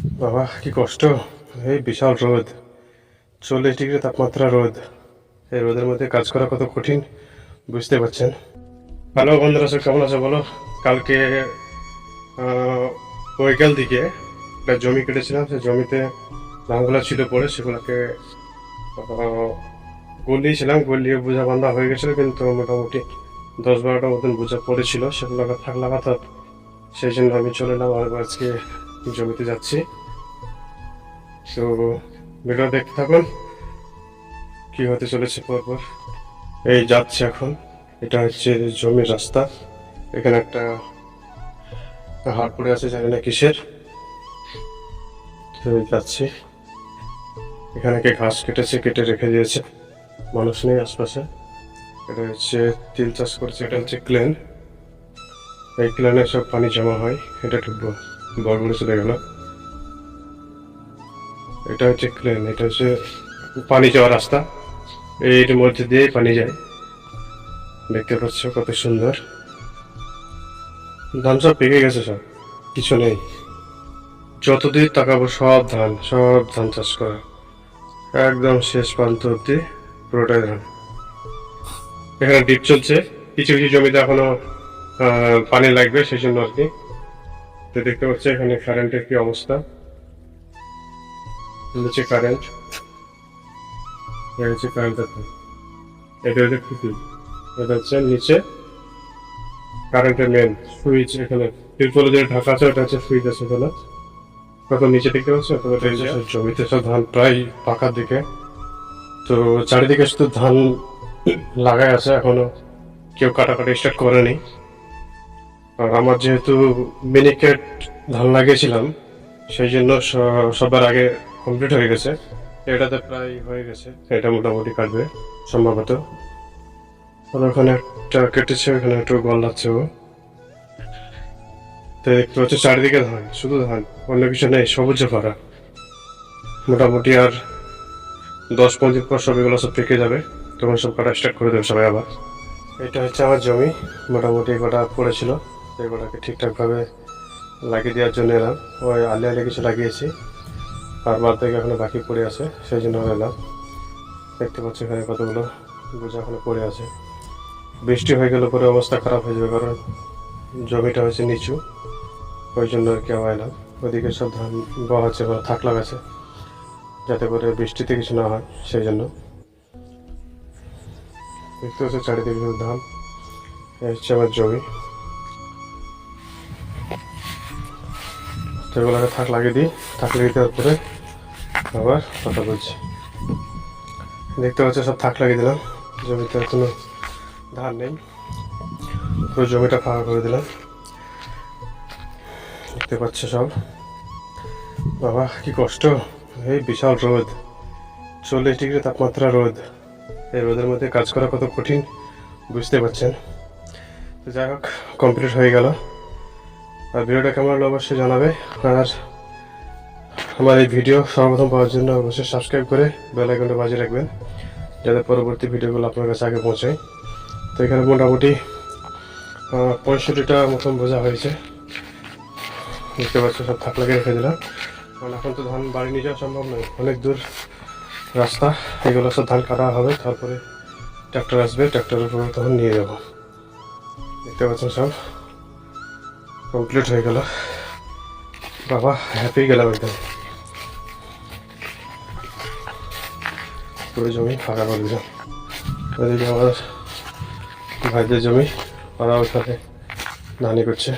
বাবা কি কষ্ট! এই বিশাল রোদ, 40 ডিগ্রি তাপমাত্রা রোদ। এই রোদের মধ্যে কাজ করা কত কঠিন বুঝতে পারছেন। হ্যালো বন্ধুরা, সব কেমন আছে বলো? কালকে বৈকাল দিকে একটা জমি কেটেছিলাম, সেই জমিতে ধানগুলো ছিল পড়ে, সেগুলোকে গলিয়েছিলাম। গলিয়ে বোঝা বান্ধা হয়ে গেছিলো, কিন্তু মোটামুটি 10-12টা মতন বোঝা পড়েছিল, সেগুলোকে থাক লাগাতাম। সেই জন্য আমি চলে এলাম, আর আজকে জমিতে যাচ্ছি। তো ভিডিও দেখতে থাকুন, কি হতে চলেছে পরপর। এই যাচ্ছে এখন, এটা হচ্ছে জমির রাস্তা। এখানে একটা হাট পড়ে আছে, জানি না কিসের। তো যাচ্ছি, এখানে কে ঘাস কেটেছে, কেটে রেখে দিয়েছে, মানুষ নেই আশপাশে। এটা হচ্ছে তিল চাষ করছে, এটা হচ্ছে ক্লেন। এই ক্লেনে সব পানি জমা হয়। এটা একটু বড় চলে গেল। এটা হচ্ছে ক্লেন, এটা হচ্ছে পানি যাওয়ার রাস্তা। এর মধ্যে দিয়ে পানি যায়, দেখতে পাচ্ছ কত সুন্দর। ধান সব পেকে গেছে, সব কিছু নেই। যতদিন তাকাবো সব ধান, সব ধান চাষ করা, একদম শেষ প্রান্ত অব্দি পুরোটাই ধান। এখানে ডিপ চলছে, কিছু কিছু জমিতে এখনো পানি লাগবে, সেই জন্য আর কি। তো দেখতে পাচ্ছি এখানে কারেন্টের কি অবস্থা। হচ্ছে কারেন্ট, হচ্ছে কারেন্টের, এটা হচ্ছে খুঁটি, এটা হচ্ছে নিচে কারেন্টের মেন সুইচ। এখানে তিরপলে যে ঢাকা আছে, ওটা হচ্ছে সুইচ আছে এখানে। কত নিচে দেখতে পাচ্ছ, জমিতে সব ধান প্রায় পাকার দিকে। তো চারিদিকে শুধু ধান লাগাই আছে, এখনো কেউ কাটাকাটি স্টার্ট করেনি। আর আমার যেহেতু মিনিকেট ধান লাগিয়েছিলাম, সেই জন্য সবার আগে কমপ্লিট হয়ে গেছে। এটাতে প্রায় হয়ে গেছে, এটা মোটামুটি কাটবে সম্ভবত। আর ওখানে একটা কেটেছে, ওখানে একটু গল লাগছে ও। তো দেখতে পাচ্ছি চারিদিকে ধান, শুধু ধান, অন্য কিছু নেই, সবুজে ভরা। মোটামুটি আর 10-15 দিন পর সব এগুলো সব পেকে যাবে, তখন সব কাটা স্টার্ট করে দেবে সবাই আবার। এটা হচ্ছে আমার জমি, মোটামুটি কটা পড়েছিল, এগুলোকে ঠিকঠাকভাবে লাগিয়ে দেওয়ার জন্য এলাম। ওই আলে আলে কিছু লাগিয়েছি, আর বাদ থেকে এখনো বাকি পড়ে আছে, সেই জন্য এলাম। দেখতে পাচ্ছি এখানে কতগুলো বোঝা এখনো পড়ে আছে। বৃষ্টি হয়ে গেলে পরে অবস্থা খারাপ হয়ে যাবে, কারণ জমিটা হচ্ছে নিচু, ওই জন্য আর কি আবার এলাম। ওদিকে সব ধান বওয়া হচ্ছে বা থাক লাগাচ্ছে, যাতে করে বৃষ্টিতে কিছু না হয়, সেই জন্য। দেখতে পাচ্ছি চারিদিকে ধান, এই হচ্ছে আমার জমি। তো এগুলোকে থাক লাগিয়ে দিই, থাক লাগিয়ে দেওয়ার পরে আবার কথা বলছি। দেখতে পাচ্ছি সব থাক লাগিয়ে দিলাম, জমিতে কোনো ধান নেই, পুরো জমিটা ফাঁকা করে দিলাম। দেখতে পাচ্ছ সব, বাবা কি কষ্ট! এই বিশাল রোদ, 40 ডিগ্রি তাপমাত্রা রোদ। এই রোদের মধ্যে কাজ করা কত কঠিন বুঝতে পারছেন। তো যাই হোক, কমপ্লিট হয়ে গেল। আর ভিডিওটা কেমন হলো অবশ্যই জানাবে। আর আমার এই ভিডিও সর্বপ্রথম পাওয়ার জন্য অবশ্যই সাবস্ক্রাইব করে বেল আইকনটা বাজিয়ে রাখবেন, যাতে পরবর্তী ভিডিওগুলো আপনার কাছে আগে পৌঁছায়। তো এখানে মোটামুটি 65টা মতন বোঝা হয়েছে। দেখতে পাচ্ছি সব থাক লাগিয়ে রেখে দিলাম, কারণ এখন তো ধান বাড়ি নিয়ে যাওয়া সম্ভব নয়, অনেক দূর রাস্তা। এগুলো সব ধান কাটা হবে, তারপরে ট্রাক্টর আসবে, ট্রাক্টরের উপরে তখন নিয়ে যাব। দেখতে পাচ্ছেন সব কমপ্লিট হয়ে গেল। বাবা হ্যাপি গেলাম একদম। পুরো জমি ফাঁকা করে দিলাম। ওদিকে আমার ভাইদের জমি, ওরা ওখানে ধানি করছে।